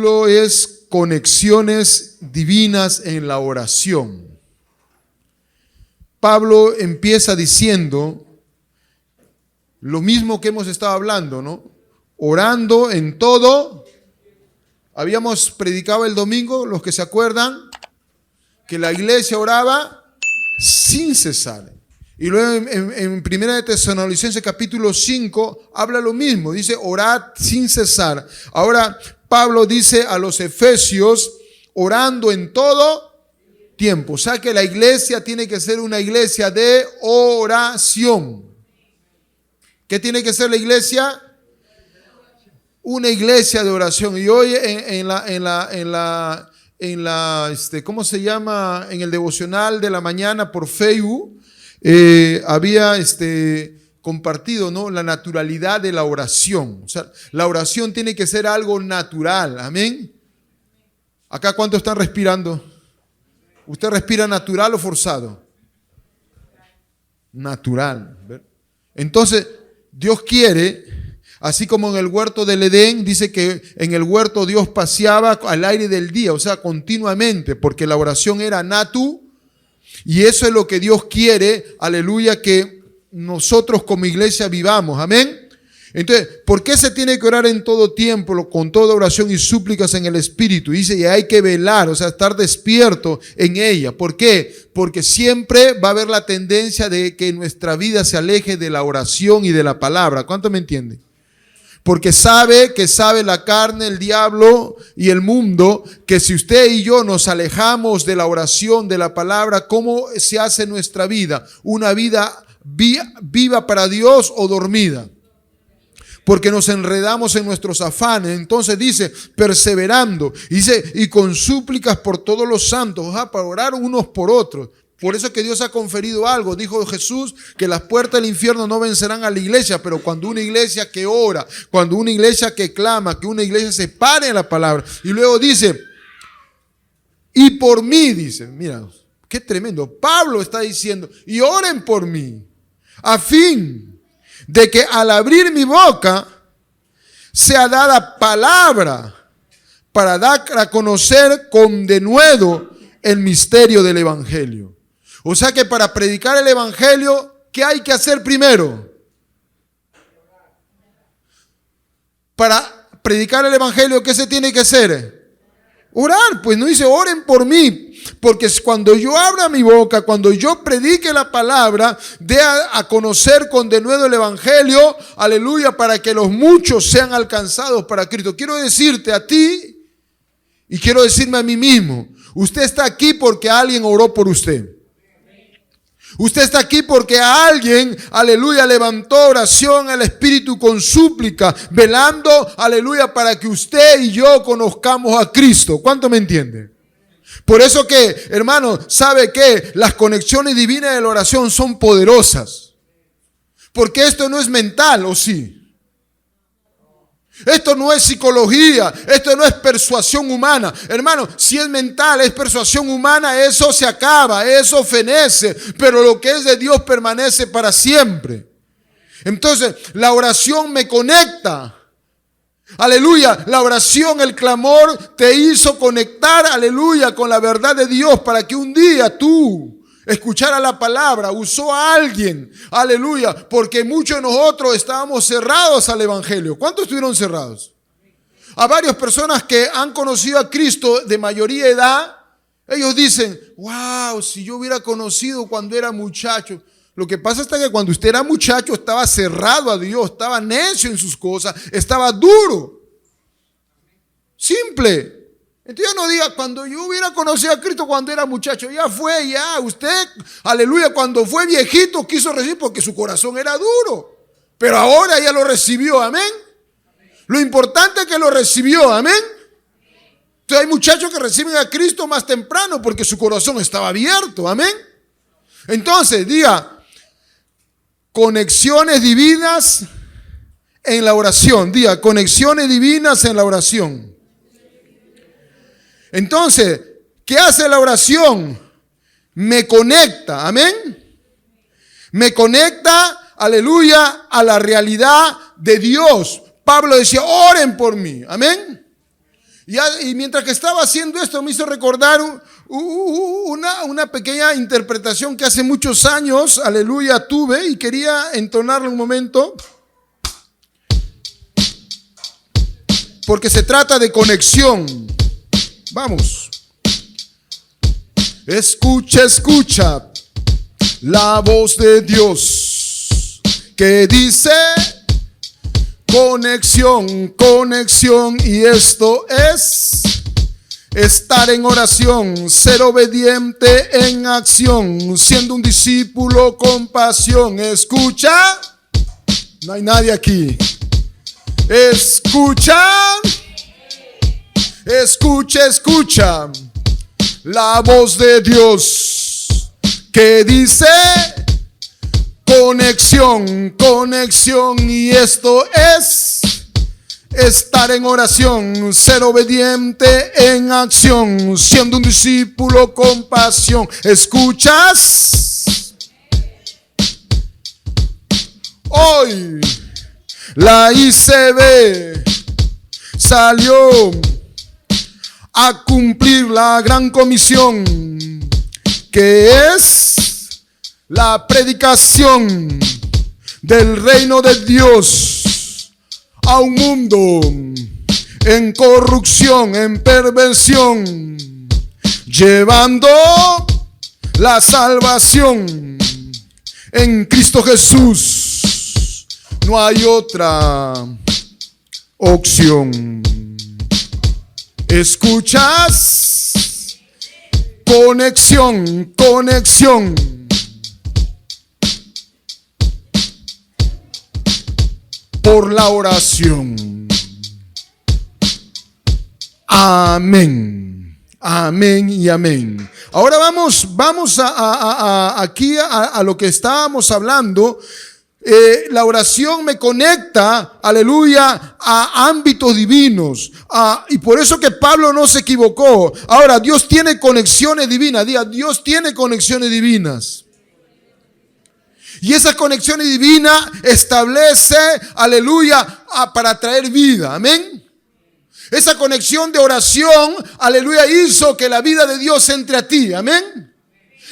título es Conexiones divinas en la oración. Pablo empieza diciendo lo mismo que hemos estado hablando, ¿no? Orando en todo. Habíamos predicado el domingo, los que se acuerdan, que la iglesia oraba sin cesar. Y luego en 1 de Tesalonicenses capítulo 5 habla lo mismo, dice orad sin cesar. Ahora Pablo dice a los efesios, orando en todo tiempo. O sea que la iglesia tiene que ser una iglesia de oración. ¿Qué tiene que ser la iglesia? Una iglesia de oración. Y hoy ¿cómo se llama? En el devocional de la mañana por Facebook, había compartido, ¿no?, la naturalidad de la oración. O sea, la oración tiene que ser algo natural. Amén. Acá, ¿cuántos están respirando? ¿Usted respira natural o forzado? Natural. Entonces, Dios quiere, así como en el huerto del Edén, dice que en el huerto Dios paseaba al aire del día, o sea, continuamente, porque la oración era natural. Y eso es lo que Dios quiere, aleluya, que nosotros como iglesia vivamos, amén. Entonces, ¿por qué se tiene que orar en todo tiempo, con toda oración y súplicas en el Espíritu? Dice, y hay que velar, o sea, estar despierto en ella. ¿Por qué? Porque siempre va a haber la tendencia de que nuestra vida se aleje de la oración y de la palabra. ¿Cuánto me entienden? Porque sabe la carne, el diablo y el mundo, que si usted y yo nos alejamos de la oración, de la palabra, ¿cómo se hace nuestra vida? ¿Una vida viva para Dios o dormida? Porque nos enredamos en nuestros afanes. Entonces dice, perseverando. Dice, y con súplicas por todos los santos, para orar unos por otros. Por eso es que Dios ha conferido algo. Dijo Jesús que las puertas del infierno no vencerán a la iglesia, pero cuando una iglesia que ora, cuando una iglesia que clama, que una iglesia se pare en la palabra. Y luego dice, y por mí, dice, mira, qué tremendo. Pablo está diciendo, y oren por mí, a fin de que al abrir mi boca sea dada palabra para dar a conocer con denuedo el misterio del evangelio. O sea que para predicar el evangelio, ¿qué hay que hacer primero? Para predicar el evangelio, ¿qué se tiene que hacer? Orar. Pues no dice oren por mí, porque cuando yo abra mi boca, cuando yo predique la palabra, dé a conocer con denuedo el evangelio, aleluya, para que los muchos sean alcanzados para Cristo. Quiero decirte a ti y quiero decirme a mí mismo, usted está aquí porque alguien oró por usted. Usted está aquí porque alguien, aleluya, levantó oración al Espíritu con súplica, velando, aleluya, para que usted y yo conozcamos a Cristo. ¿Cuánto me entiende? Por eso que, hermano, ¿sabe qué? Las conexiones divinas de la oración son poderosas. Porque esto no es mental, ¿o sí? Esto no es psicología, esto no es persuasión humana. Hermano, si es mental, es persuasión humana, eso se acaba, eso fenece. Pero lo que es de Dios permanece para siempre. Entonces, la oración me conecta. Aleluya, la oración, el clamor te hizo conectar, aleluya, con la verdad de Dios para que un día tú escuchara la palabra, usó a alguien, aleluya, porque muchos de nosotros estábamos cerrados al evangelio. ¿Cuántos estuvieron cerrados? A varias personas que han conocido a Cristo de mayoría edad, ellos dicen, wow, si yo hubiera conocido cuando era muchacho. Lo que pasa es que cuando usted era muchacho estaba cerrado a Dios, estaba necio en sus cosas, estaba duro. Simple. Entonces no diga, cuando yo hubiera conocido a Cristo cuando era muchacho, ya fue, ya. Usted, aleluya, cuando fue viejito quiso recibir porque su corazón era duro. Pero ahora ya lo recibió, amén. Lo importante es que lo recibió, amén. Entonces hay muchachos que reciben a Cristo más temprano porque su corazón estaba abierto, amén. Entonces, diga, conexiones divinas en la oración. Diga, conexiones divinas en la oración. Entonces, ¿qué hace la oración? Me conecta, amén. Me conecta, aleluya, a la realidad de Dios. Pablo decía, oren por mí, amén. Y mientras que estaba haciendo esto me hizo recordar una pequeña interpretación que hace muchos años, aleluya, tuve y quería entonarla un momento. Porque se trata de conexión. Vamos. Escucha, escucha la voz de Dios que dice conexión, conexión. Y esto es estar en oración, ser obediente en acción, siendo un discípulo con pasión. Escucha, no hay nadie aquí. Escucha, escucha, escucha la voz de Dios que dice conexión, conexión. Y esto es estar en oración, ser obediente en acción, siendo un discípulo con pasión. ¿Escuchas? Hoy la ICB salió a cumplir la gran comisión, que es la predicación del reino de Dios a un mundo en corrupción, en perversión, llevando la salvación en Cristo Jesús. No hay otra opción. ¿Escuchas? Conexión, conexión. Por la oración. Amén. Amén y amén. Ahora vamos aquí a lo que estábamos hablando. La oración me conecta, aleluya, a ámbitos divinos. Y por eso que Pablo no se equivocó. Ahora, Dios tiene conexiones divinas. Diga, Dios tiene conexiones divinas. Y esas conexiones divinas establece, aleluya, para traer vida. Amén. Esa conexión de oración, aleluya, hizo que la vida de Dios entre a ti. Amén.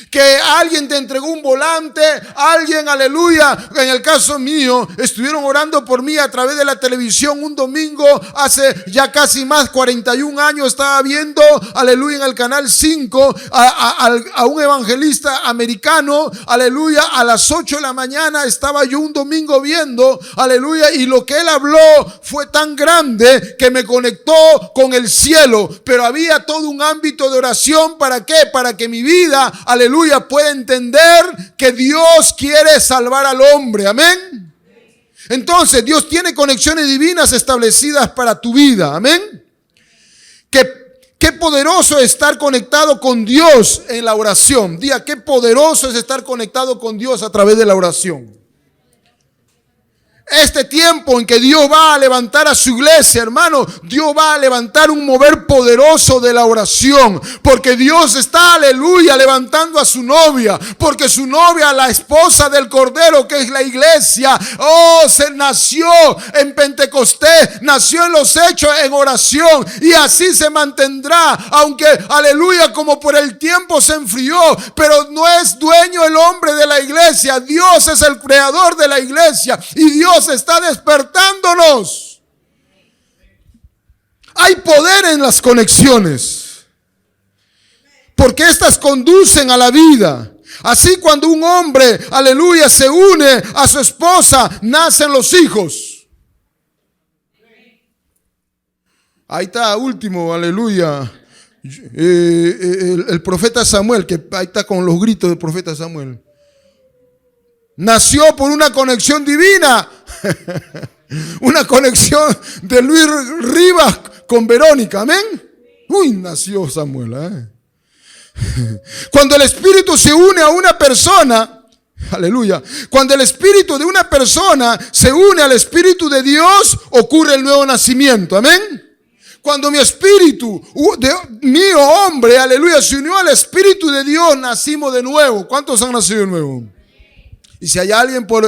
Que alguien te entregó un volante, alguien, aleluya, en el caso mío, estuvieron orando por mí a través de la televisión un domingo, hace ya casi más 41 años, estaba viendo, aleluya, en el canal 5, a un evangelista americano, aleluya, a las 8 de la mañana estaba yo un domingo viendo, aleluya, y lo que él habló fue tan grande que me conectó con el cielo, pero había todo un ámbito de oración. ¿Para qué? Para que mi vida, aleluya, puede entender que Dios quiere salvar al hombre. Amén. Entonces Dios tiene conexiones divinas establecidas para tu vida. Amén. Qué poderoso es estar conectado con Dios en la oración. Diga, qué poderoso es estar conectado con Dios a través de la oración. Este tiempo en que Dios va a levantar a su iglesia, hermano, Dios va a levantar un mover poderoso de la oración, porque Dios está, aleluya, levantando a su novia, porque su novia, la esposa del Cordero, que es la iglesia, se nació en Pentecostés, nació en los hechos en oración, y así se mantendrá, aunque, aleluya, como por el tiempo se enfrió, pero no es dueño el hombre de la iglesia. Dios es el creador de la iglesia, y Dios está despertándonos. Hay poder en las conexiones, porque estas conducen a la vida. Así, cuando un hombre, aleluya, se une a su esposa, nacen los hijos. Ahí está, último, aleluya, el profeta Samuel, que ahí está con los gritos del profeta Samuel. Nació por una conexión divina. Una conexión de Luis Rivas con Verónica. Amén. Uy, nació Samuel. Cuando el espíritu se une a una persona, aleluya, cuando el espíritu de una persona se une al espíritu de Dios, ocurre el nuevo nacimiento. Amén. Cuando mi espíritu, mío hombre, aleluya, se unió al espíritu de Dios, nacimos de nuevo. ¿Cuántos han nacido de nuevo? Y si hay alguien por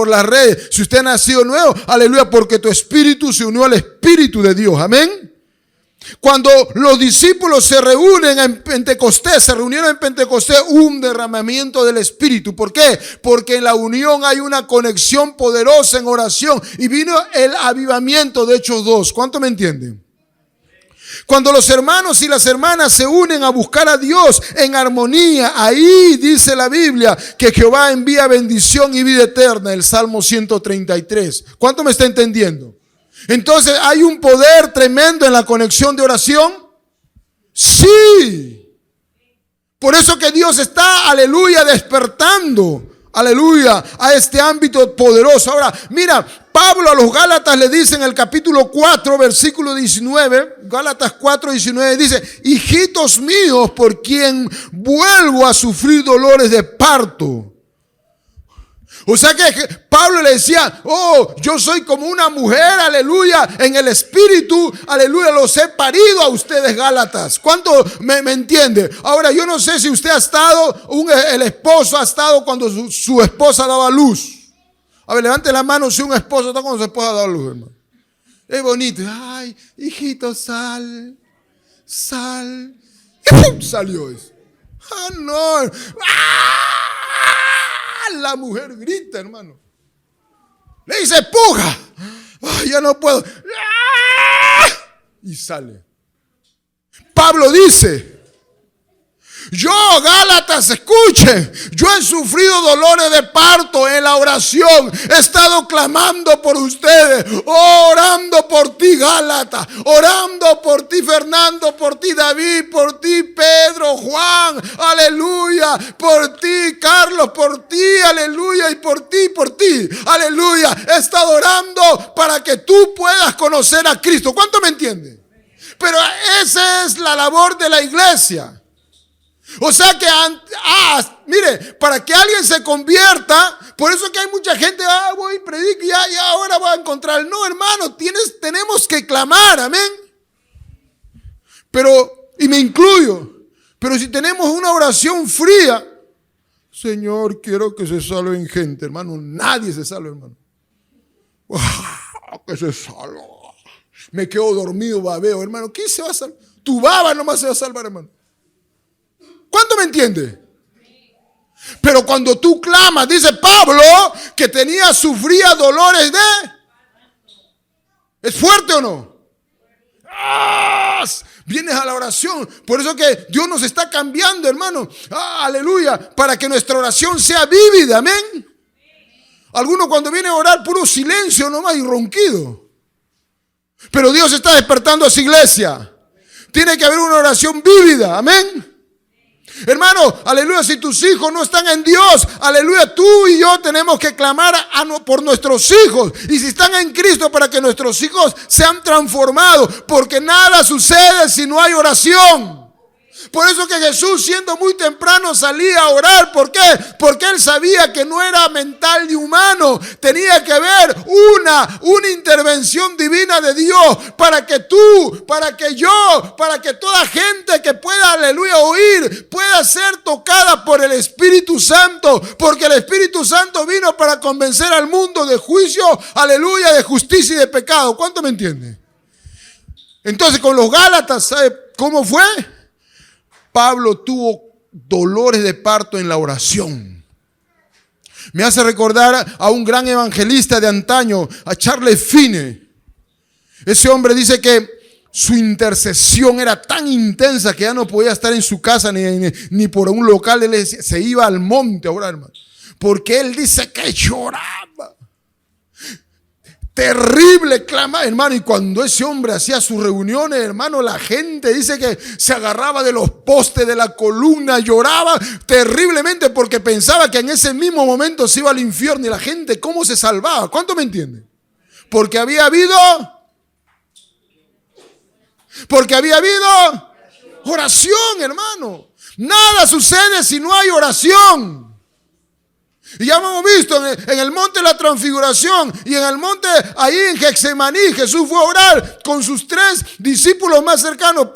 las redes, si usted ha nacido nuevo, aleluya, porque tu espíritu se unió al espíritu de Dios. Amén. Cuando los discípulos se reúnen en Pentecostés, se reunieron en Pentecostés, un derramamiento del Espíritu. ¿Por qué? Porque en la unión hay una conexión poderosa en oración y vino el avivamiento de Hechos 2. ¿Cuánto me entienden? Cuando los hermanos y las hermanas se unen a buscar a Dios en armonía, ahí dice la Biblia que Jehová envía bendición y vida eterna, el Salmo 133. ¿Cuánto me está entendiendo? Entonces, ¿hay un poder tremendo en la conexión de oración? Sí. Por eso que Dios está, aleluya, despertando, aleluya, a este ámbito poderoso. Ahora, mira, Pablo a los Gálatas le dice en el capítulo 4, versículo 19, Gálatas 4, 19, dice: hijitos míos, por quien vuelvo a sufrir dolores de parto. O sea que Pablo le decía: oh, yo soy como una mujer, aleluya, en el espíritu, aleluya, los he parido a ustedes, Gálatas. ¿Cuánto me entiende? Ahora, yo no sé si usted ha estado, el esposo ha estado cuando su esposa daba luz. A ver, levante la mano si un esposo está cuando su esposa daba luz, hermano. Es bonito. Ay, hijito, sal. Y ¡pum! Salió eso. Ah, no. ¡Ah! La mujer grita, hermano. Le dice: puja. Ay, ya no puedo. ¡Ah! Y sale. Pablo dice: yo, Gálatas, escuchen, yo he sufrido dolores de parto en la oración. He estado clamando por ustedes, orando por ti, Gálatas, orando por ti, Fernando, por ti, David, por ti, Pedro, Juan, aleluya, por ti, Carlos, por ti, aleluya, y por ti, aleluya. He estado orando para que tú puedas conocer a Cristo. ¿Cuánto me entiende? Pero esa es la labor de la iglesia. O sea que, mire, para que alguien se convierta, por eso que hay mucha gente, voy y predico, ya ahora voy a encontrar. No, hermano, tenemos que clamar, amén. Pero, y me incluyo, pero si tenemos una oración fría: Señor, quiero que se salven gente, hermano, nadie se salva, hermano. Que se salva. Me quedo dormido, babeo, hermano. ¿Quién se va a salvar? Tu baba nomás se va a salvar, hermano. ¿Cuánto me entiende? Pero cuando tú clamas, dice Pablo que sufría dolores de... ¿Es fuerte o no? Vienes a la oración. Por eso que Dios nos está cambiando, hermano. Aleluya. Para que nuestra oración sea vívida, amén. Algunos cuando vienen a orar, puro silencio nomás y ronquido. Pero Dios está despertando a su iglesia. Tiene que haber una oración vívida, amén. Hermano, aleluya, si tus hijos no están en Dios, aleluya, tú y yo tenemos que clamar por nuestros hijos. Y si están en Cristo, para que nuestros hijos sean transformados, porque nada sucede si no hay oración. Por eso que Jesús, siendo muy temprano, salía a orar. ¿Por qué? Porque él sabía que no era mental ni humano. Tenía que haber una intervención divina de Dios para que tú, para que yo, para que toda gente que pueda, aleluya, oír, pueda ser tocada por el Espíritu Santo. Porque el Espíritu Santo vino para convencer al mundo de juicio, aleluya, de justicia y de pecado. ¿Cuánto me entiende? Entonces, con los Gálatas, ¿sabe cómo fue? Pablo tuvo dolores de parto en la oración. Me hace recordar a un gran evangelista de antaño, a Charles Finney. Ese hombre dice que su intercesión era tan intensa que ya no podía estar en su casa ni por un local. Él se iba al monte a orar, hermano, porque él dice que lloraba. Terrible clama, hermano. Y cuando ese hombre hacía sus reuniones, hermano, la gente dice que se agarraba de los postes de la columna, lloraba terriblemente porque pensaba que en ese mismo momento se iba al infierno. Y la gente, ¿cómo se salvaba? ¿Cuánto me entiende? Porque había habido oración, hermano. Nada sucede si no hay oración. Y ya hemos visto en el monte de la transfiguración y en el monte ahí en Getsemaní, Jesús fue a orar con sus 3 discípulos más cercanos,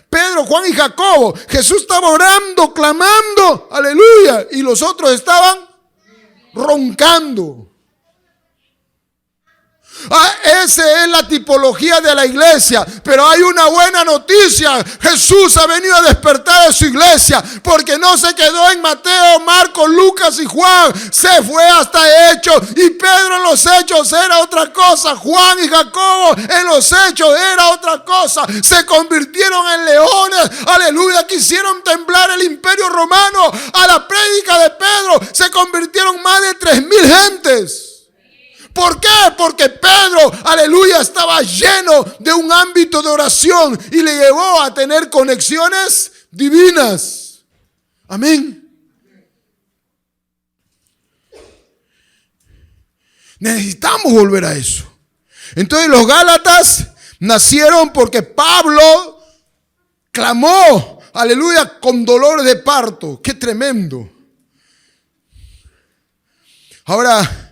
Pedro, Juan y Jacobo. Jesús estaba orando, clamando, aleluya, y los otros estaban roncando. Esa es la tipología de la iglesia. Pero hay una buena noticia. Jesús ha venido a despertar a su iglesia, porque no se quedó en Mateo, Marcos, Lucas y Juan. Se fue hasta Hechos. Y Pedro en los Hechos era otra cosa. Juan y Jacobo en los Hechos era otra cosa. Se convirtieron en leones. Aleluya. Quisieron temblar el imperio romano. A la prédica de Pedro se convirtieron más de 3,000 gentes. ¿Por qué? Porque Pedro, aleluya, estaba lleno de un ámbito de oración y le llevó a tener conexiones divinas. Amén. Necesitamos volver a eso. Entonces los Gálatas nacieron porque Pablo clamó, aleluya, con dolores de parto. ¡Qué tremendo! Ahora,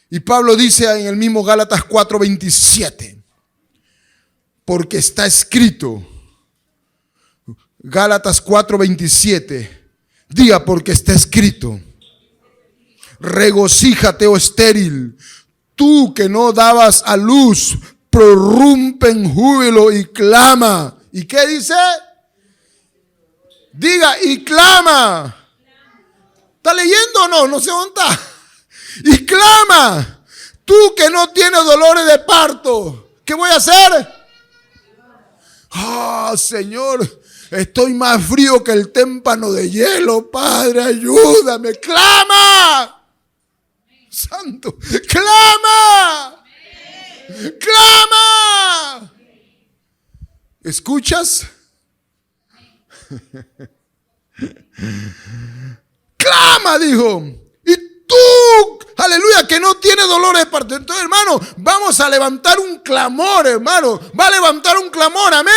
y Pablo dice en el mismo Gálatas 4:27, porque está escrito, Gálatas 4:27, diga, porque está escrito, regocíjate, oh estéril, tú que no dabas a luz, prorrumpe en júbilo y clama. ¿Y qué dice? Diga, y clama. ¿Está leyendo o no? No sé dónde está. Y clama, tú que no tienes dolores de parto. ¿Qué voy a hacer? Señor, estoy más frío que el témpano de hielo. Padre, ayúdame. Clama. Santo, clama. Clama. ¿Escuchas? Clama, dijo. Tú, aleluya, que no tiene dolor de parto. Entonces, hermano, vamos a levantar un clamor, hermano. Va a levantar un clamor, amén.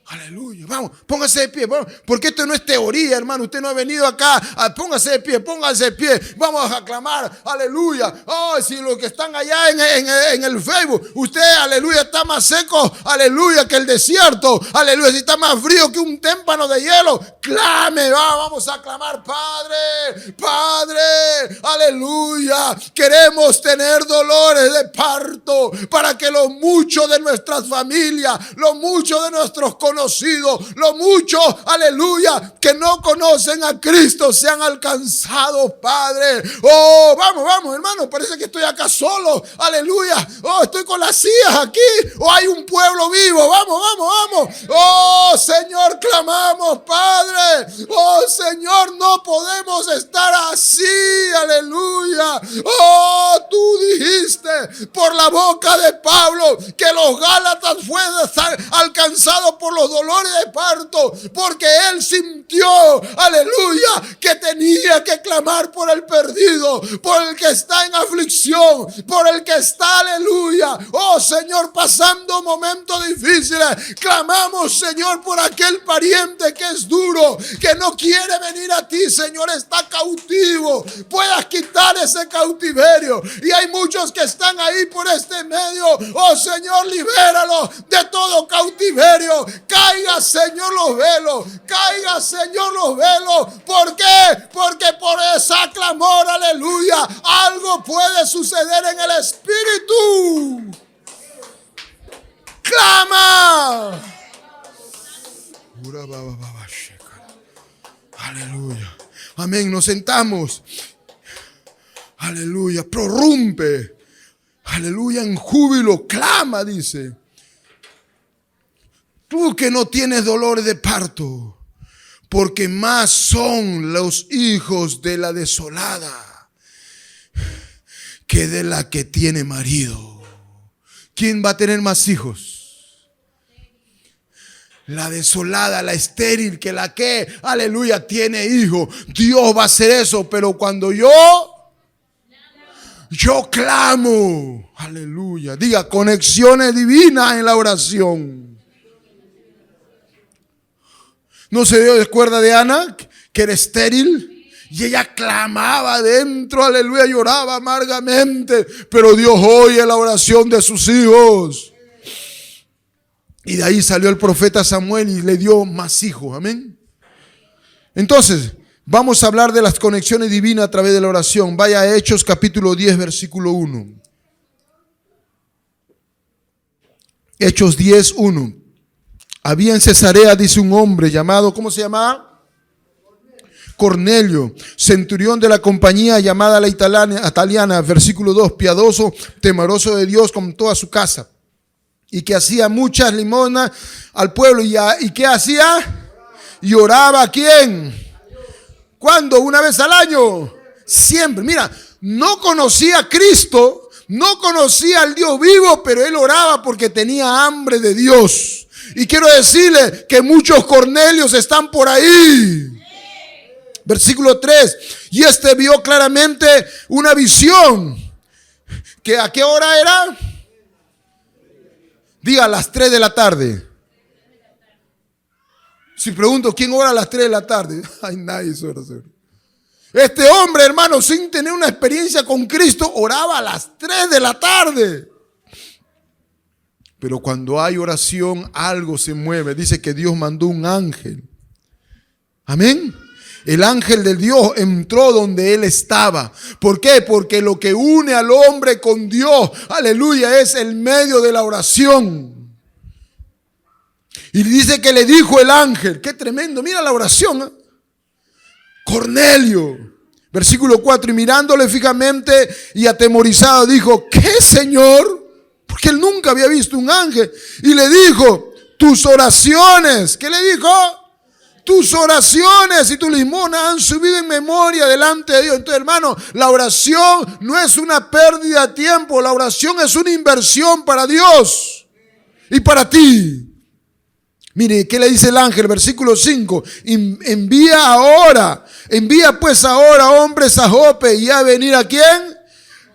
Aleluya, vamos, póngase de pie, porque esto no es teoría, hermano. Usted no ha venido acá, póngase de pie, vamos a clamar, aleluya. Si los que están allá en el Facebook, usted, aleluya, está más seco, aleluya, que el desierto, aleluya, si está más frío que un témpano de hielo, clame, vamos a clamar, Padre, aleluya. Queremos tener dolores de parto para que los muchos de nuestras familias, los muchos de nuestros conocidos, lo mucho, aleluya, que no conocen a Cristo sean alcanzados, Padre. Vamos, hermano, parece que estoy acá solo, aleluya. Estoy con las sillas aquí, hay un pueblo vivo, vamos. Señor, clamamos, Padre. Señor, no podemos estar así, aleluya. Tú dijiste por la boca de Pablo que los Gálatas fueron alcanzados por los dolores de parto, porque él sintió, aleluya, que tenía que clamar por el perdido, por el que está en aflicción, por el que está, aleluya, Señor, pasando momentos difíciles. Clamamos, Señor, por aquel pariente que es duro, que no quiere venir a ti, Señor, está cautivo. Puedas quitar ese cautiverio, y hay muchos que están ahí por este medio. Señor, libéralo de todo cautiverio. Caiga, Señor, los velos. Caiga, Señor, los velos. ¿Por qué? Porque por esa clamor, aleluya, algo puede suceder en el espíritu. ¡Clama! Aleluya. Amén. Nos sentamos. Aleluya. Prorrumpe. Aleluya. En júbilo. Clama, dice. Tú que no tienes dolores de parto, porque más son los hijos de la desolada que de la que tiene marido. ¿Quién va a tener más hijos? La desolada, la estéril, que la que, aleluya, tiene hijo. Dios va a hacer eso, pero cuando yo clamo, aleluya. Diga, conexiones divinas en la oración. ¿No se dio cuerda de Ana, que era estéril? Y ella clamaba adentro, aleluya, lloraba amargamente. Pero Dios oye la oración de sus hijos. Y de ahí salió el profeta Samuel y le dio más hijos, amén. Entonces, vamos a hablar de las conexiones divinas a través de la oración. Vaya a Hechos capítulo 10, versículo 1. Hechos 10:1. Había en Cesarea, dice, un hombre llamado, ¿cómo se llamaba? Cornelio, centurión de la compañía llamada la italiana, versículo 2, piadoso, temeroso de Dios con toda su casa, y que hacía muchas limosnas al pueblo. ¿Y qué hacía? Y oraba ¿a quién? ¿Cuándo? ¿Una vez al año? Siempre. Mira, no conocía a Cristo, no conocía al Dios vivo, pero él oraba porque tenía hambre de Dios. Y quiero decirle que muchos Cornelios están por ahí. Versículo 3. Y este vio claramente una visión. ¿Que a qué hora era? Diga, a las 3 de la tarde. Si pregunto, ¿quién ora a las 3 de la tarde? Ay, nadie ora. Este hombre, hermano, sin tener una experiencia con Cristo, oraba a las 3 de la tarde. Pero cuando hay oración, algo se mueve. Dice que Dios mandó un ángel. Amén. El ángel de Dios entró donde él estaba. ¿Por qué? Porque lo que une al hombre con Dios, aleluya, es el medio de la oración. Y dice que le dijo el ángel, qué tremendo, mira la oración, ¿eh? Cornelio, versículo 4, y mirándole fijamente y atemorizado, dijo, ¿qué, Señor? Porque él nunca había visto un ángel. Y le dijo, tus oraciones, ¿qué le dijo? Tus oraciones y tus limosnas han subido en memoria delante de Dios. Entonces, hermano, la oración no es una pérdida de tiempo. La oración es una inversión para Dios y para ti. Mire, ¿qué le dice el ángel? Versículo 5. Envía pues ahora hombres a Jope y a venir ¿a quién?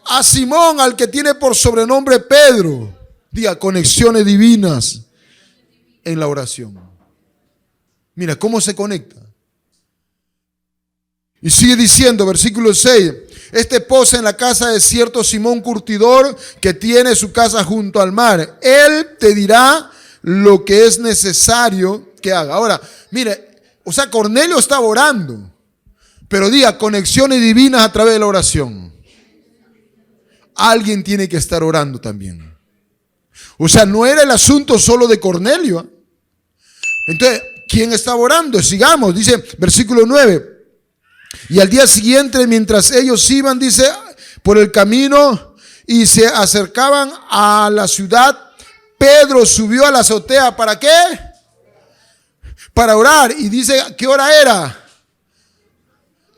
A Simón, al que tiene por sobrenombre Pedro. Diga, conexiones divinas en la oración. Mira cómo se conecta. Y sigue diciendo, versículo 6. Este posa en la casa de cierto Simón curtidor que tiene su casa junto al mar. Él te dirá lo que es necesario que haga. Ahora, mire, o sea, Cornelio estaba orando. Pero diga, conexiones divinas a través de la oración. Alguien tiene que estar orando también. O sea, no era el asunto solo de Cornelio. Entonces, ¿quién estaba orando? Sigamos, dice versículo 9. Y al día siguiente, mientras ellos iban, dice, por el camino y se acercaban a la ciudad, Pedro subió a la azotea. ¿Para qué? Para orar. Y dice, ¿qué hora era?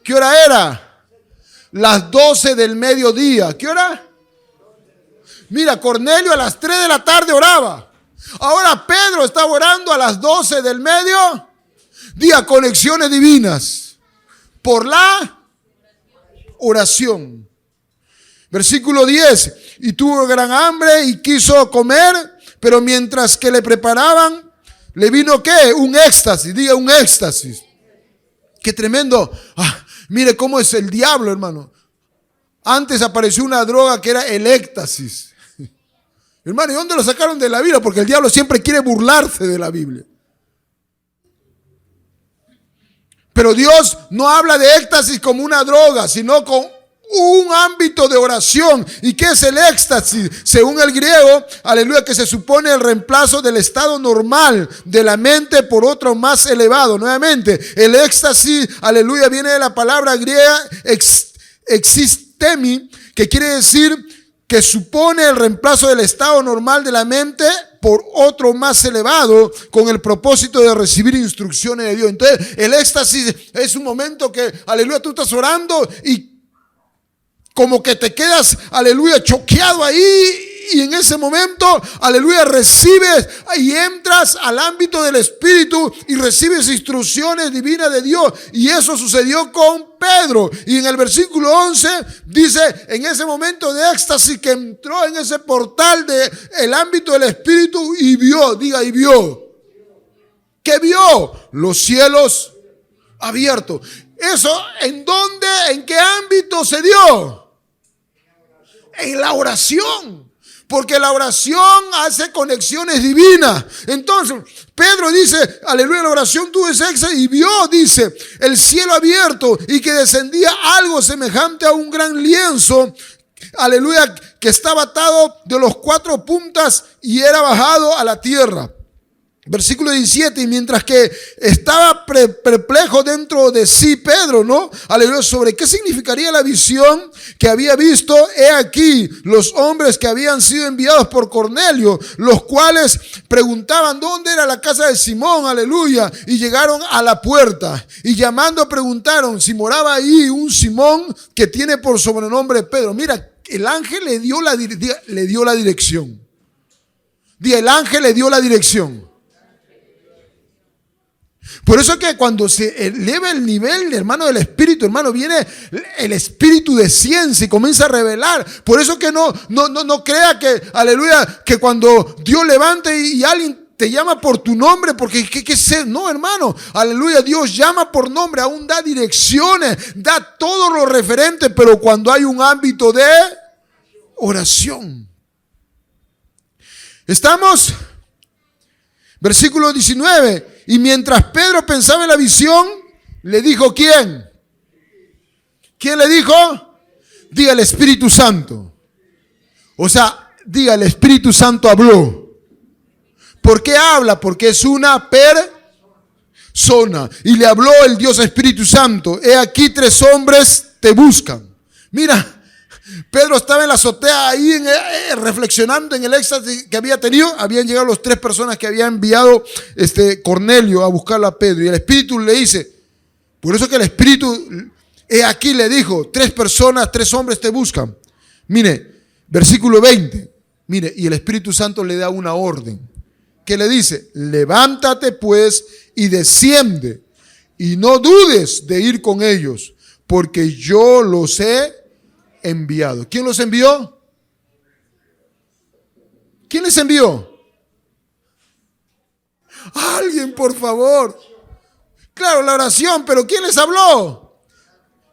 ¿Qué hora era? Las 12 del mediodía. ¿Qué hora? Mira, Cornelio a las 3 de la tarde oraba. Ahora Pedro está orando a las 12 del medio. Día, conexiones divinas por la oración. Versículo 10. Y tuvo gran hambre y quiso comer, pero mientras que le preparaban, le vino ¿qué? Un éxtasis. Diga, un éxtasis. Qué tremendo. Mire cómo es el diablo, hermano. Antes apareció una droga que era el éxtasis. Hermano, ¿y dónde lo sacaron de la Biblia? Porque el diablo siempre quiere burlarse de la Biblia. Pero Dios no habla de éxtasis como una droga, sino con un ámbito de oración. ¿Y qué es el éxtasis? Según el griego, aleluya, que se supone el reemplazo del estado normal de la mente por otro más elevado. Nuevamente, el éxtasis, aleluya, viene de la palabra griega existemi, que quiere decir que supone el reemplazo del estado normal de la mente por otro más elevado con el propósito de recibir instrucciones de Dios. Entonces, el éxtasis es un momento que, aleluya, tú estás orando y como que te quedas, aleluya, choqueado ahí. Y en ese momento, aleluya, recibes y entras al ámbito del Espíritu y recibes instrucciones divinas de Dios. Y eso sucedió con Pedro. Y en el versículo 11 dice, en ese momento de éxtasis que entró en ese portal del ámbito del Espíritu y vio, diga, y vio. ¿Qué vio? Los cielos abiertos. ¿Eso en dónde, en qué ámbito se dio? En la oración. Porque la oración hace conexiones divinas. Entonces, Pedro dice, aleluya, la oración tuvo ese éxtasis y vio, dice, el cielo abierto y que descendía algo semejante a un gran lienzo aleluya, que estaba atado de los 4 puntas y era bajado a la tierra. Versículo 17, y mientras que estaba perplejo dentro de sí Pedro, ¿no? Aleluya, sobre qué significaría la visión que había visto, he aquí los hombres que habían sido enviados por Cornelio, los cuales preguntaban dónde era la casa de Simón, aleluya, y llegaron a la puerta y llamando preguntaron si moraba ahí un Simón que tiene por sobrenombre Pedro. Mira, el ángel le dio la dirección. El ángel le dio la dirección. Por eso que cuando se eleva el nivel, hermano, del Espíritu, hermano, viene el Espíritu de ciencia y comienza a revelar. Por eso que no crea que, aleluya, que cuando Dios levante y alguien te llama por tu nombre, porque ¿qué sé? No, hermano, aleluya, Dios llama por nombre, aún da direcciones, da todo lo referente, pero cuando hay un ámbito de oración. ¿Estamos? Versículo 19. Y mientras Pedro pensaba en la visión, le dijo ¿quién? ¿Quién le dijo? Diga el Espíritu Santo. O sea, diga el Espíritu Santo habló. ¿Por qué habla? Porque es una persona. Y le habló el Dios Espíritu Santo. He aquí 3 hombres te buscan. Mira, Pedro estaba en la azotea ahí reflexionando en el éxtasis que había tenido. Habían llegado las 3 personas que había enviado Cornelio a buscarlo a Pedro. Y el Espíritu le dice, por eso que el Espíritu, aquí le dijo, 3 personas, 3 hombres te buscan. Mire, versículo 20. Mire, y el Espíritu Santo le da una orden. ¿Qué le dice? Levántate pues y desciende y no dudes de ir con ellos, porque yo los he enviado. ¿Quién los envió? ¿Quién les envió? Alguien, por favor. Claro, la oración, pero ¿quién les habló?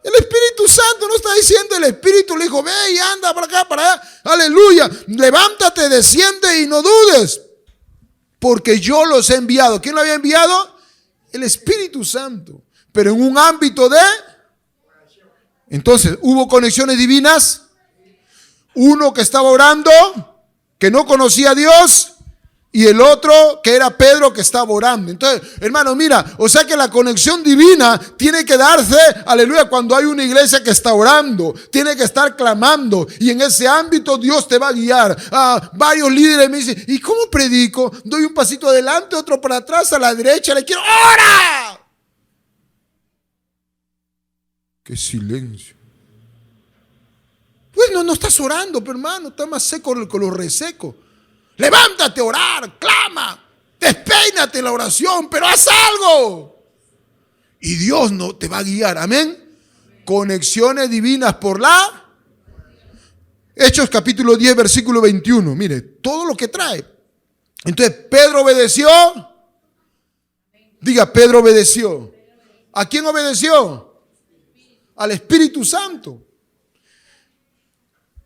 El Espíritu Santo. No está diciendo el Espíritu, le dijo, ve y anda para acá, para allá. Aleluya. Levántate, desciende y no dudes, porque yo los he enviado. ¿Quién lo había enviado? El Espíritu Santo. Pero en un ámbito de... Entonces, ¿hubo conexiones divinas? Uno que estaba orando, que no conocía a Dios, y el otro que era Pedro que estaba orando. Entonces, hermano, mira, o sea que la conexión divina tiene que darse, aleluya, cuando hay una iglesia que está orando, tiene que estar clamando, y en ese ámbito Dios te va a guiar. Varios líderes me dicen, ¿y cómo predico? Doy un pasito adelante, otro para atrás, a la derecha, le quiero, ¡ora! ¡Qué silencio! Pues no estás orando, pero hermano, está más seco con los resecos. Levántate a orar, clama, despeínate en la oración, pero haz algo. Y Dios no te va a guiar, amén. Conexiones divinas por la... Hechos capítulo 10, versículo 21. Mire, todo lo que trae. Entonces, Pedro obedeció. Diga, Pedro obedeció. ¿A quién obedeció? Al Espíritu Santo.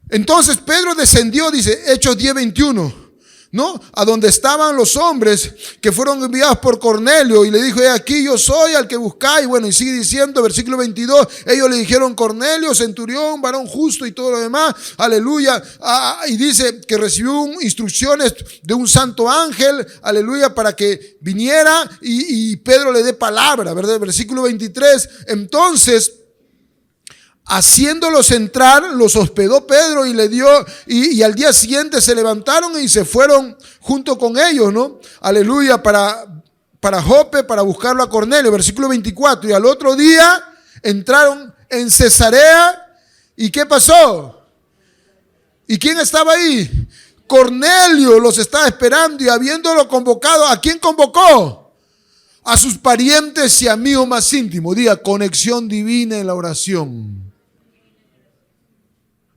Entonces Pedro descendió, dice Hechos 10:21, ¿no? A donde estaban los hombres que fueron enviados por Cornelio, y le dijo, he aquí yo soy al que buscáis. Bueno, y sigue diciendo, versículo 22, ellos le dijeron, Cornelio, centurión, varón justo y todo lo demás, aleluya. Y dice que recibió instrucciones de un santo ángel, aleluya, para que viniera y Pedro le dé palabra, ¿verdad? Versículo 23, entonces, haciéndolos entrar, los hospedó Pedro y le dio, y al día siguiente se levantaron y se fueron junto con ellos, ¿no? Aleluya, para Jope, para buscarlo a Cornelio. Versículo 24, y al otro día entraron en Cesarea, ¿y qué pasó? ¿Y quién estaba ahí? Cornelio los estaba esperando, y habiéndolo convocado, ¿a quién convocó? A sus parientes y amigos más íntimos. Diga, conexión divina en la oración.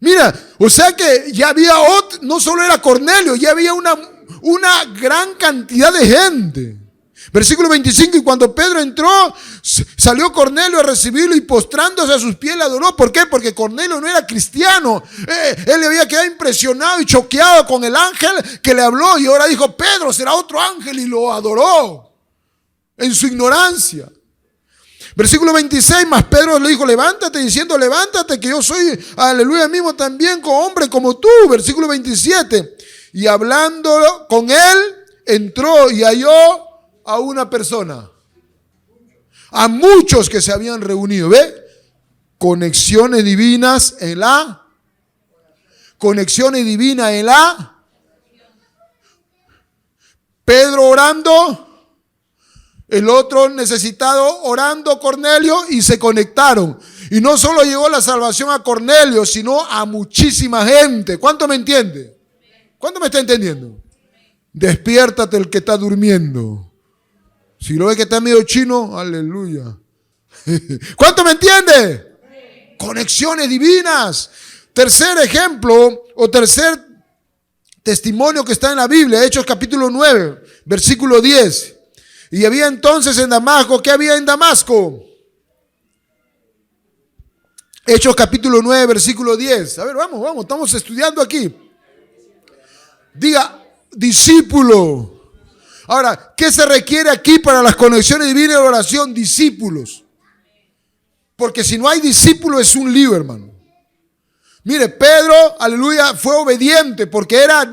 Mira, o sea que ya había otro, no solo era Cornelio, ya había una gran cantidad de gente. Versículo 25, y cuando Pedro entró, salió Cornelio a recibirlo y postrándose a sus pies le adoró. ¿Por qué? Porque Cornelio no era cristiano. Él le había quedado impresionado y choqueado con el ángel que le habló, y ahora dijo, Pedro será otro ángel, y lo adoró en su ignorancia. Versículo 26, más Pedro le dijo, levántate, diciendo, levántate, que yo soy, aleluya, mismo también como hombre como tú. Versículo 27, y hablando con él, entró y halló a una persona, a muchos que se habían reunido. ¿Ve? Conexiones divinas en la Pedro orando, el otro necesitado orando, Cornelio, y se conectaron. Y no solo llegó la salvación a Cornelio, sino a muchísima gente. ¿Cuánto me entiende? ¿Cuánto me está entendiendo? Despiértate el que está durmiendo. Si lo ve que está medio chino, aleluya. ¿Cuánto me entiende? Conexiones divinas. Tercer ejemplo o tercer testimonio que está en la Biblia, Hechos capítulo 9, versículo 10. Y había entonces en Damasco, ¿qué había en Damasco? Hechos capítulo 9, versículo 10. A ver, vamos, estamos estudiando aquí. Diga, discípulo. Ahora, ¿qué se requiere aquí para las conexiones divinas de oración? Discípulos. Porque si no hay discípulo es un lío, hermano. Mire, Pedro, aleluya, fue obediente porque era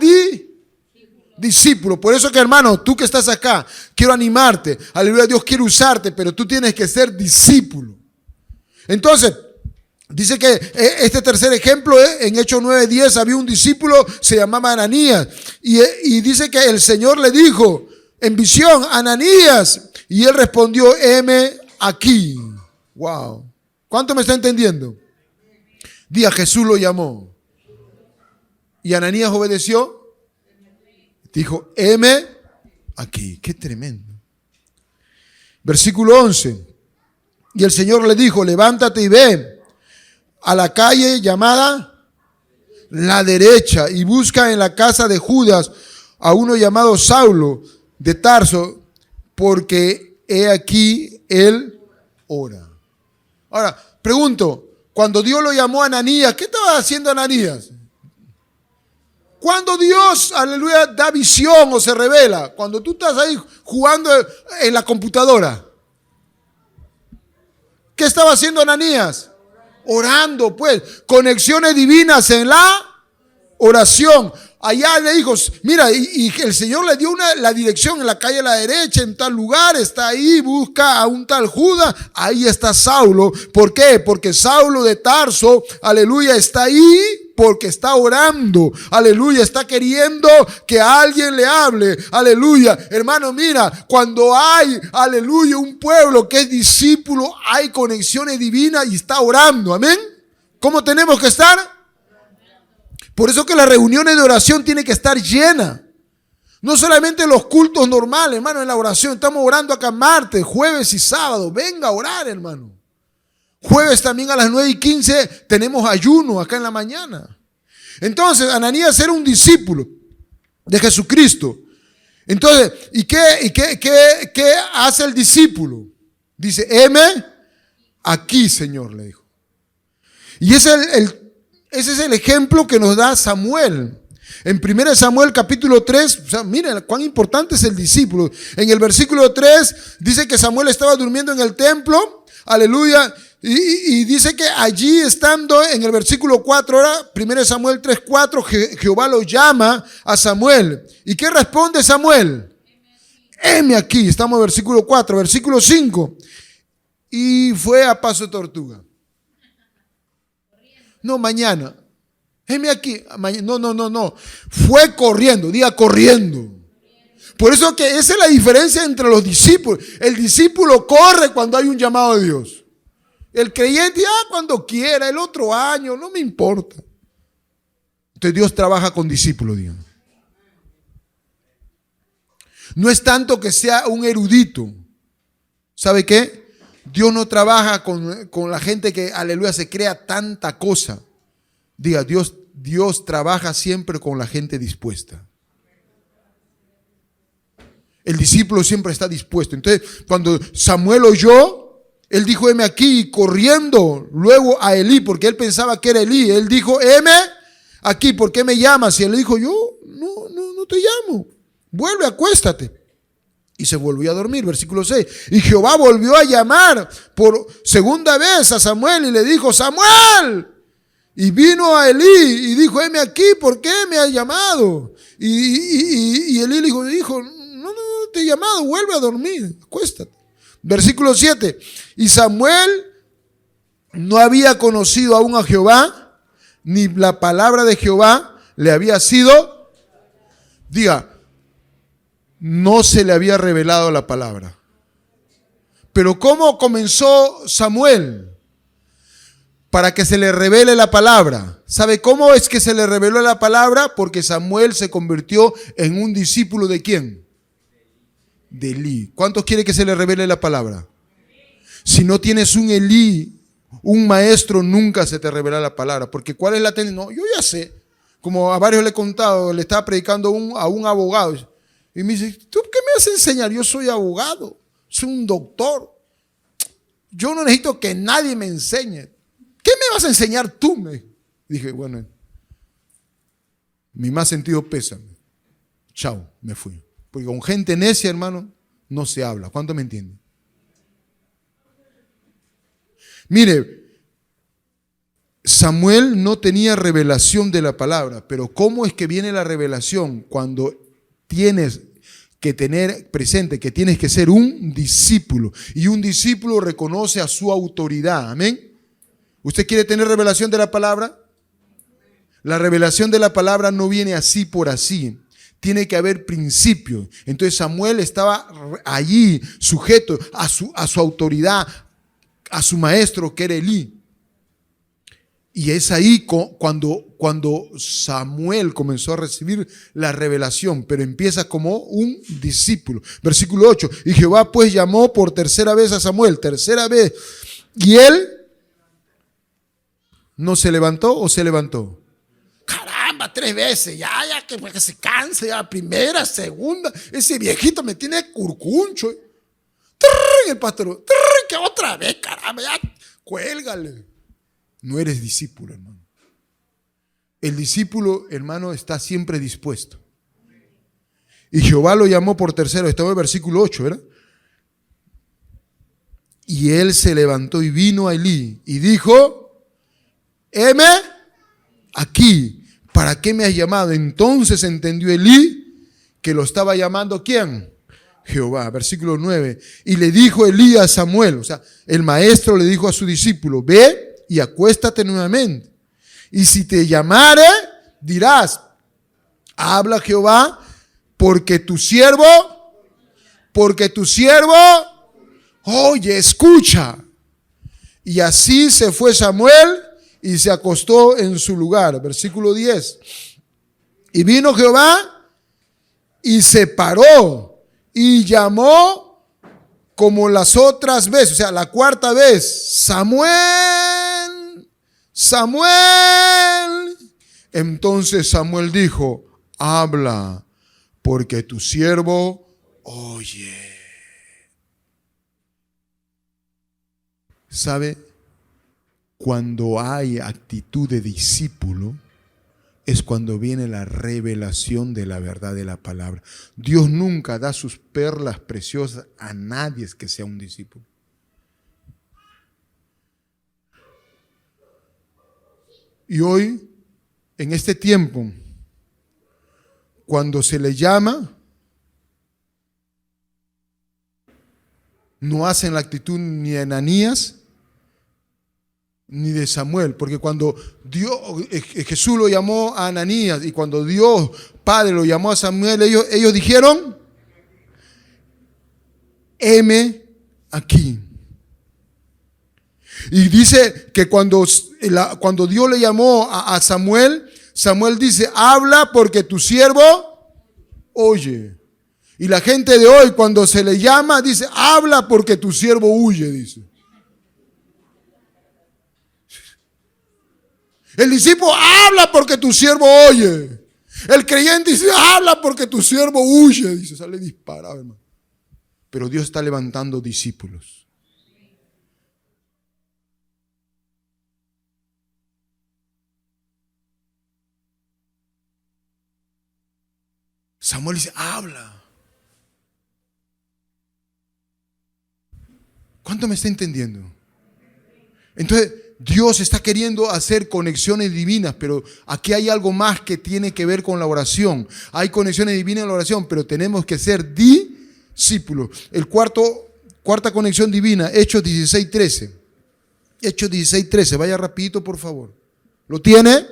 discípulo. Por eso que, hermano, tú que estás acá, quiero animarte. Aleluya, Dios quiere usarte, pero tú tienes que ser discípulo. Entonces, dice que este tercer ejemplo, en Hechos 9:10, había un discípulo, se llamaba Ananías. Y dice que el Señor le dijo en visión, Ananías. Y él respondió, heme aquí. Wow. ¿Cuánto me está entendiendo? Diga, Jesús lo llamó. Y Ananías obedeció. Dijo, heme aquí. Qué tremendo. Versículo 11. Y el Señor le dijo, levántate y ve a la calle llamada La Derecha y busca en la casa de Judas a uno llamado Saulo de Tarso, porque he aquí él ora. Ahora, pregunto, cuando Dios lo llamó a Ananías, ¿qué estaba haciendo Ananías? Cuando Dios, aleluya, da visión o se revela, cuando tú estás ahí jugando en la computadora, ¿qué estaba haciendo Ananías? Orando, pues, conexiones divinas en la oración. Allá le dijo, mira, y el Señor le dio la dirección en la calle a la derecha, en tal lugar, está ahí, busca a un tal Judas, ahí está Saulo. ¿Por qué? Porque Saulo de Tarso, aleluya, está ahí porque está orando, aleluya, está queriendo que alguien le hable, aleluya. Hermano, mira, cuando hay, aleluya, un pueblo que es discípulo, hay conexiones divinas y está orando, amén. ¿Cómo tenemos que estar? Por eso que las reuniones de oración tienen que estar llenas. No solamente los cultos normales, hermano, en la oración. Estamos orando acá martes, jueves y sábado. Venga a orar, hermano. Jueves también a las 9:15 tenemos ayuno acá en la mañana. Entonces, Ananías era un discípulo de Jesucristo. Entonces, ¿y qué hace el discípulo? Dice, heme aquí, Señor, le dijo. Y ese es el ejemplo que nos da Samuel. En 1 Samuel capítulo 3, o sea, miren cuán importante es el discípulo. En el versículo 3 dice que Samuel estaba durmiendo en el templo, aleluya, y dice que allí estando en el versículo 4, ahora 1 Samuel 3:4, Jehová lo llama a Samuel. ¿Y qué responde Samuel? Heme aquí, estamos en versículo 4, versículo 5. Y fue a paso de tortuga. No, mañana. Heme aquí. No. Fue corriendo. Diga corriendo. Por eso que esa es la diferencia entre los discípulos. El discípulo corre cuando hay un llamado de Dios. El creyente, cuando quiera, el otro año, no me importa. Entonces Dios trabaja con discípulos, digan. No es tanto que sea un erudito. ¿Sabe qué? Dios no trabaja con la gente que, aleluya, se crea tanta cosa. Diga, Dios trabaja siempre con la gente dispuesta. El discípulo siempre está dispuesto. Entonces, cuando Samuel oyó, él dijo, heme aquí, y corriendo luego a Elí, porque él pensaba que era Elí. Él dijo, heme aquí, ¿por qué me llamas? Y él dijo, yo no te llamo. Vuelve, acuéstate. Y se volvió a dormir, versículo 6. Y Jehová volvió a llamar por segunda vez a Samuel y le dijo: Samuel. Y vino a Elí y dijo: heme aquí, ¿por qué me has llamado? Y Elí le dijo, no te he llamado, vuelve a dormir, acuéstate. Versículo 7. Y Samuel no había conocido aún a Jehová, ni la palabra de Jehová le había sido, diga, no se le había revelado la palabra. Pero ¿cómo comenzó Samuel? Para que se le revele la palabra. ¿Sabe cómo es que se le reveló la palabra? Porque Samuel se convirtió en un discípulo ¿de quién? De Elí. ¿Cuántos quiere que se le revele la palabra? Si no tienes un Elí, un maestro, nunca se te revela la palabra. Porque ¿cuál es la tendencia? No, yo ya sé. Como a varios le he contado, le estaba predicando a un abogado. Y me dice: ¿tú qué me vas a enseñar? Yo soy abogado, soy un doctor. Yo no necesito que nadie me enseñe. ¿Qué me vas a enseñar tú? Me dije: bueno, mi más sentido pésame. Chao, me fui. Porque con gente necia, hermano, no se habla. ¿Cuánto me entienden? Mire, Samuel no tenía revelación de la palabra, pero ¿cómo es que viene la revelación? Cuando tienes que tener presente que tienes que ser un discípulo, y un discípulo reconoce a su autoridad. Amén. ¿Usted quiere tener revelación de la palabra? La revelación de la palabra no viene así por así. Tiene que haber principio. Entonces Samuel estaba allí sujeto a su autoridad, a su maestro que era Elí. Y es ahí cuando Samuel comenzó a recibir la revelación, pero empieza como un discípulo. Versículo 8. Y Jehová pues llamó por tercera vez a Samuel, tercera vez. Y él no se levantó o se levantó. Caramba, 3 veces, ya que se canse, ya primera, segunda. Ese viejito me tiene curcuncho. Y el pastor, que otra vez, caramba, ya cuélgale. No eres discípulo, hermano. El discípulo, hermano, está siempre dispuesto. Y Jehová lo llamó por tercero. Estamos en el versículo 8, ¿verdad? Y él se levantó y vino a Elí y dijo: heme aquí, ¿para qué me has llamado? Entonces entendió Elí que lo estaba llamando ¿quién? Jehová. Versículo 9. Y le dijo Elí a Samuel, o sea, el maestro le dijo a su discípulo: ve y acuéstate nuevamente. Y si te llamare, dirás: habla Jehová, porque tu siervo, oye, escucha. Y así se fue Samuel y se acostó en su lugar. Versículo 10. Y vino Jehová y se paró y llamó como las otras veces, o sea, la cuarta vez: Samuel, Samuel. Entonces Samuel dijo: habla, porque tu siervo oye. ¿Sabe? Cuando hay actitud de discípulo, es cuando viene la revelación de la verdad de la palabra. Dios nunca da sus perlas preciosas a nadie que sea un discípulo. Y hoy, en este tiempo, cuando se le llama, no hacen la actitud ni de Ananías ni de Samuel, porque cuando Jesús lo llamó a Ananías y cuando Dios Padre lo llamó a Samuel, ellos dijeron: heme aquí. Y dice que cuando Dios le llamó a Samuel, Samuel dice: habla, porque tu siervo oye. Y la gente de hoy, cuando se le llama, dice: habla, porque tu siervo huye, dice. El discípulo habla porque tu siervo oye. El creyente dice: habla porque tu siervo huye. Dice, sale disparado, hermano. Pero Dios está levantando discípulos. Samuel dice: habla. ¿Cuánto me está entendiendo? Entonces, Dios está queriendo hacer conexiones divinas, pero aquí hay algo más que tiene que ver con la oración. Hay conexiones divinas en la oración, pero tenemos que ser discípulos. Cuarta conexión divina, Hechos 16:13. Hechos 16:13, vaya rapidito por favor. ¿Lo tiene?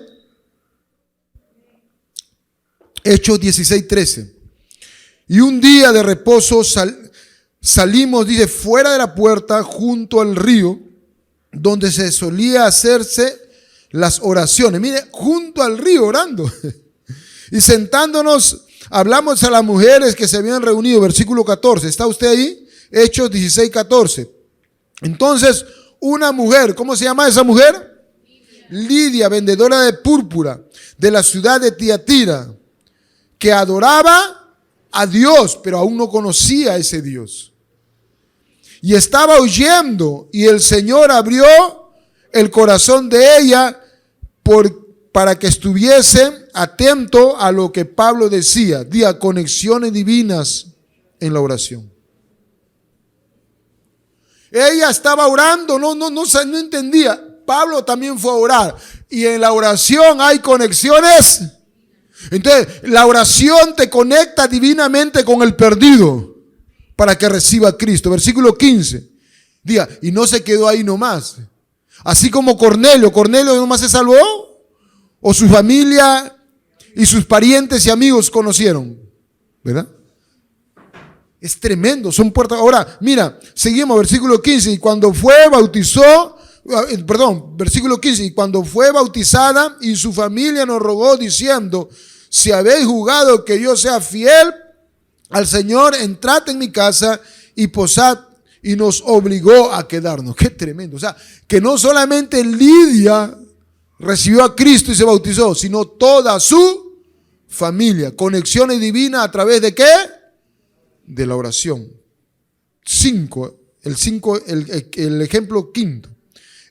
Hechos 16:13. Y un día de reposo salimos, dice, fuera de la puerta junto al río, donde se solía hacerse las oraciones. Mire, junto al río orando. Y sentándonos, hablamos a las mujeres que se habían reunido. Versículo 14. ¿Está usted ahí? Hechos 16:14. Entonces, una mujer, ¿cómo se llama esa mujer? Lidia, vendedora de púrpura, de la ciudad de Tiatira, que adoraba a Dios, pero aún no conocía a ese Dios. Y estaba oyendo, y el Señor abrió el corazón de ella para que estuviese atento a lo que Pablo decía. Conexiones divinas en la oración. Ella estaba orando, no entendía. Pablo también fue a orar. Y en la oración hay conexiones. Entonces, la oración te conecta divinamente con el perdido para que reciba a Cristo. Versículo 15. Y no se quedó ahí nomás. Así como Cornelio nomás se salvó, o su familia y sus parientes y amigos conocieron, ¿verdad? Es tremendo, son puertas. Ahora, mira, seguimos, versículo 15. Y cuando fue versículo 15. Y cuando fue bautizada y su familia nos rogó diciendo, si habéis juzgado que yo sea fiel al Señor, entrad en mi casa y posad, y nos obligó a quedarnos. Qué tremendo. O sea, que no solamente Lidia recibió a Cristo y se bautizó, sino toda su familia. Conexiones divinas a través de ¿qué? De la oración. El ejemplo quinto.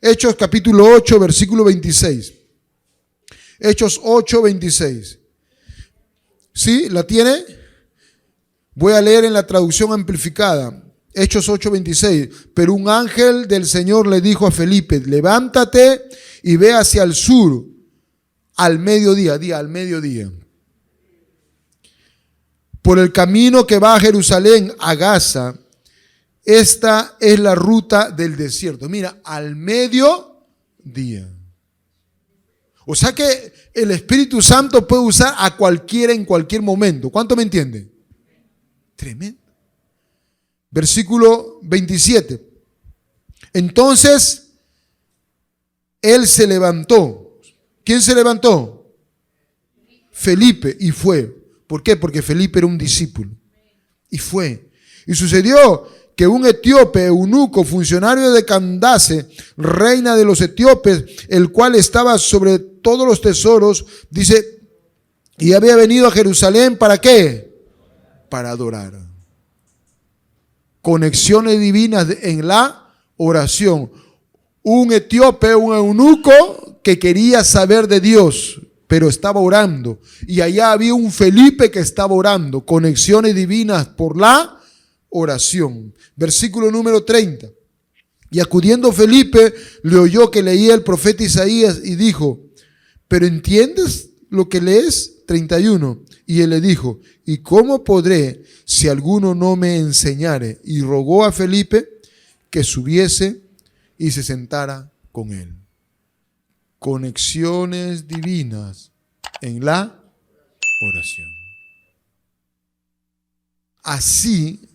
Hechos capítulo 8, versículo 26. Hechos 8, 26. ¿Sí? ¿La tiene? Voy a leer en la traducción amplificada. Hechos 8, 26. Pero un ángel del Señor le dijo a Felipe, levántate y ve hacia el sur, al mediodía. Al mediodía. Por el camino que va a Jerusalén, a Gaza. Esta es la ruta del desierto. Mira, al mediodía. O sea que el Espíritu Santo puede usar a cualquiera en cualquier momento. ¿Cuánto me entiende? Tremendo. Versículo 27. Entonces, él se levantó. ¿Quién se levantó? Felipe, y fue. ¿Por qué? Porque Felipe era un discípulo. Y fue. Y sucedió que un etíope, eunuco, funcionario de Candace, reina de los etíopes, el cual estaba sobre todos los tesoros, dice, y había venido a Jerusalén, ¿para qué? Para adorar. Conexiones divinas en la oración. Un etíope, un eunuco que quería saber de Dios, pero estaba orando. Y allá había un Felipe que estaba orando. Conexiones divinas por la oración. Versículo número 30. Y acudiendo Felipe, le oyó que leía el profeta Isaías y dijo, ¿pero entiendes lo que lees? 31. Y él le dijo, ¿y cómo podré si alguno no me enseñare? Y rogó a Felipe que subiese y se sentara con él. Conexiones divinas en la oración. Así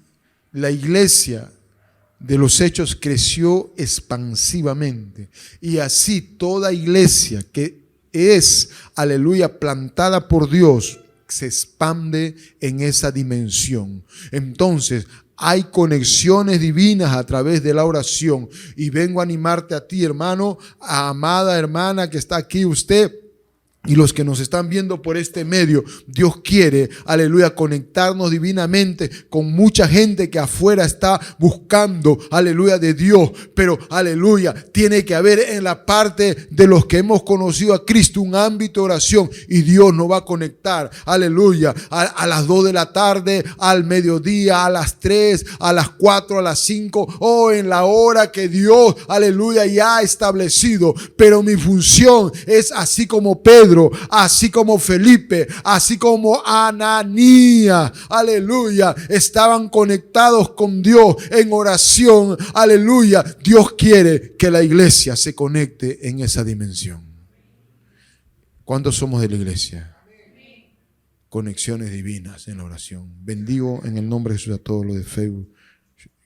la iglesia de los Hechos creció expansivamente. Y así toda iglesia que es, aleluya, plantada por Dios, se expande en esa dimensión. Entonces, hay conexiones divinas a través de la oración. Y vengo a animarte a ti, hermano, amada hermana que está aquí, usted y los que nos están viendo por este medio, Dios quiere, aleluya, conectarnos divinamente con mucha gente que afuera está buscando, aleluya, de Dios. Pero, aleluya, tiene que haber en la parte de los que hemos conocido a Cristo un ámbito de oración, y Dios nos va a conectar, aleluya, a las 2 de la tarde, al mediodía, a las 3, a las 4, a las 5, o en la hora que Dios, aleluya, ya ha establecido. Pero mi función es así como Pedro, así como Felipe, así como Ananías, aleluya, estaban conectados con Dios en oración, aleluya. Dios quiere que la iglesia se conecte en esa dimensión. ¿Cuántos somos de la iglesia? Conexiones divinas en la oración. Bendigo en el nombre de Jesús a todos los de Facebook,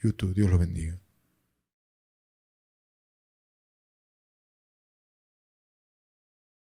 YouTube. Dios los bendiga.